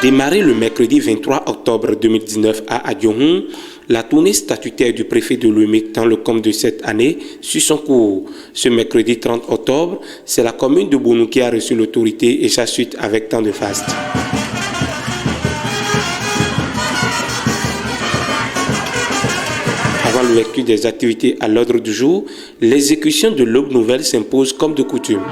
Démarrée le mercredi 23 octobre 2019 à Adiohun, la tournée statutaire du préfet de Lomé dans le cadre de cette année suit son cours. Ce mercredi 30 octobre, c'est la commune de Bonou qui a reçu l'autorité et sa suite avec tant de faste. Avant l'ouverture des activités à l'ordre du jour, l'exécution de l'aube nouvelle s'impose comme de coutume.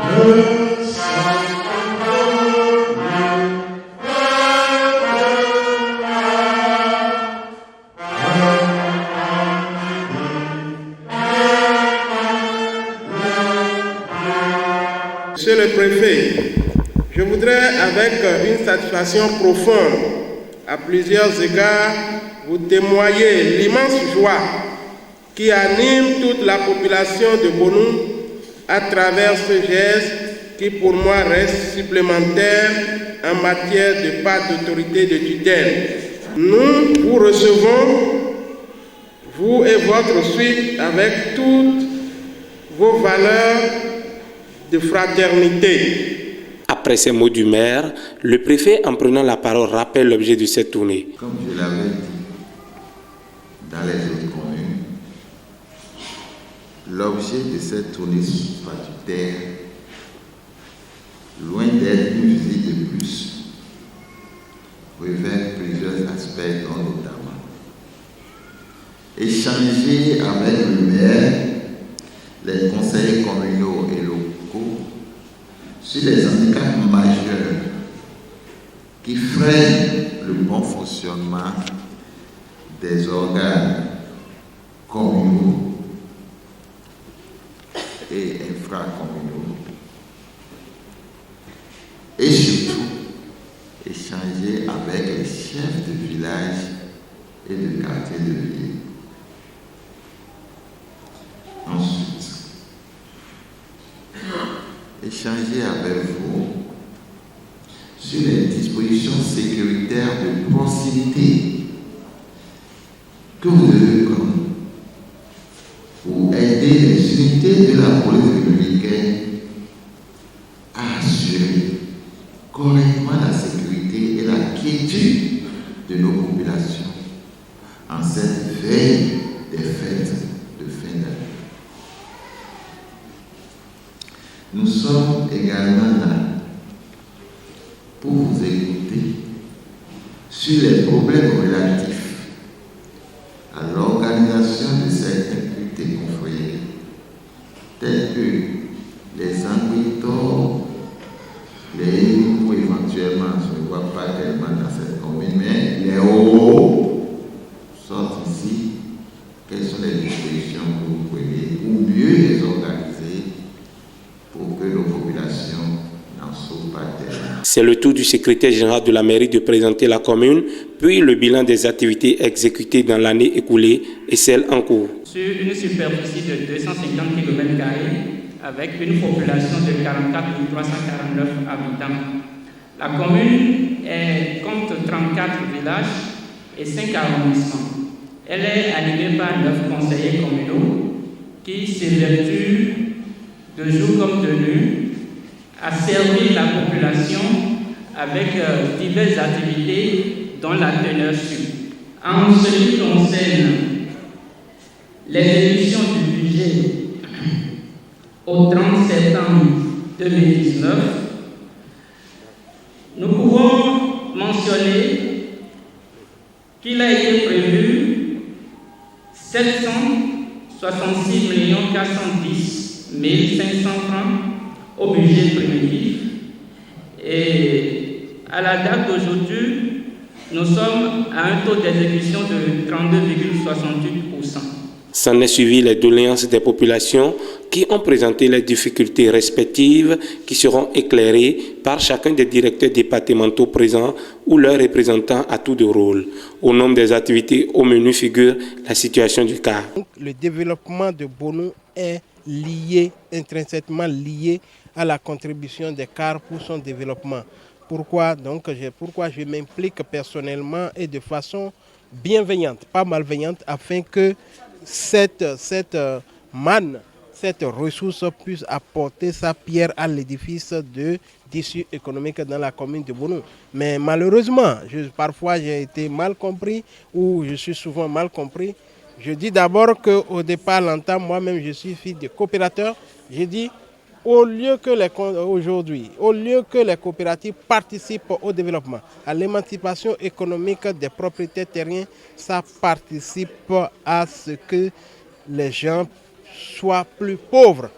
Monsieur le préfet, je voudrais avec une satisfaction profonde, à plusieurs égards, vous témoigner l'immense joie qui anime toute la population de Bonou à travers ce geste qui pour moi reste supplémentaire en matière de part d'autorité de tutelle. Nous vous recevons, vous et votre suite, avec toutes vos valeurs de fraternité. Après ces mots du maire, le préfet, en prenant la parole, rappelle l'objet de cette tournée. Comme je l'avais dit dans les autres communes, l'objet de cette tournée statutaire, loin d'être une visite de plus, revêt plusieurs aspects, dont notamment échanger avec le maire, les conseillers communaux et locaux sur les handicaps majeurs qui freinent le bon fonctionnement des organes communaux et infracommunaux. Et surtout, échanger avec les chefs de village et de quartier de ville. Ensuite, échanger avec vous sur les dispositions sécuritaires de proximité que vous devez prendre pour aider les unités de la police républicaine à assurer correctement la sécurité et la quiétude de nos populations en cette veille des fêtes de fin d'année. Nous sommes également là pour vous écouter sur les problèmes relatifs à l'organisation de certaines activités confrères, telles que les enquêteurs, les ou éventuellement, je ne vois pas tellement dans cette commune, mais les hauts sortent ici. Quelles sont les dispositions que vous prenez ou mieux les organiser pour que nos populations n'en soient pas terres. C'est le tour du secrétaire général de la mairie de présenter la commune, puis le bilan des activités exécutées dans l'année écoulée et celles en cours. Sur une superficie de 250 km² avec une population de 44 349 habitants. La commune compte 34 villages et 5 arrondissements. Elle est animée par 9 conseillers communaux qui s'évertuent de jour comme de nuit à servir la population avec diverses activités dont la teneur suit. En ce qui concerne l'exécution du budget au 30 septembre 2019, nous pouvons mentionner qu'il a été prévu 766 410 500 francs au budget primitif. Et à la date d'aujourd'hui, nous sommes à un taux d'exécution de 32,68%. S'en est suivi les doléances des populations qui ont présenté les difficultés respectives qui seront éclairées par chacun des directeurs départementaux présents ou leurs représentants à tour de rôle. Au nombre des activités au menu figure la situation du CAR. Le développement de Bonou est lié, intrinsèquement lié à la contribution des CAR pour son développement. Pourquoi je m'implique personnellement et de façon bienveillante, pas malveillante, afin que cette manne cette ressource puisse apporter sa pierre à l'édifice de tissu économique dans la commune de Bonou. Mais malheureusement, parfois j'ai été mal compris ou je suis souvent mal compris. Je dis d'abord qu'au départ, longtemps, moi-même je suis fils de coopérateur. J'ai dit au lieu que les coopératives participent au développement, à l'émancipation économique des propriétaires terriens, ça participe à ce que les gens soient plus pauvres.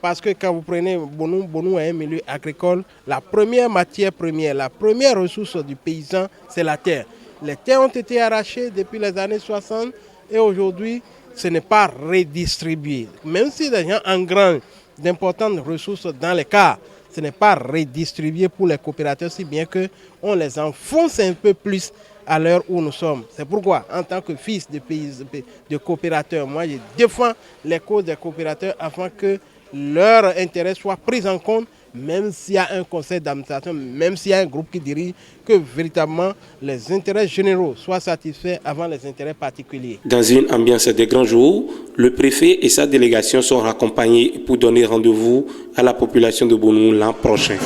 Parce que quand vous prenez Bonou est un milieu agricole, la première matière première, la première ressource du paysan, c'est la terre. Les terres ont été arrachées depuis les années 60 et aujourd'hui, ce n'est pas redistribué. Même si les gens engrangent d'importantes ressources dans les cas, ce n'est pas redistribué pour les coopérateurs, si bien qu'on les enfonce un peu plus à l'heure où nous sommes. C'est pourquoi, en tant que fils de coopérateurs, moi je défends les causes des coopérateurs afin que leurs intérêts soient pris en compte, même s'il y a un conseil d'administration, même s'il y a un groupe qui dirige, que véritablement les intérêts généraux soient satisfaits avant les intérêts particuliers. Dans une ambiance de grands jours, le préfet et sa délégation sont accompagnés pour donner rendez-vous à la population de Bonou l'an prochain.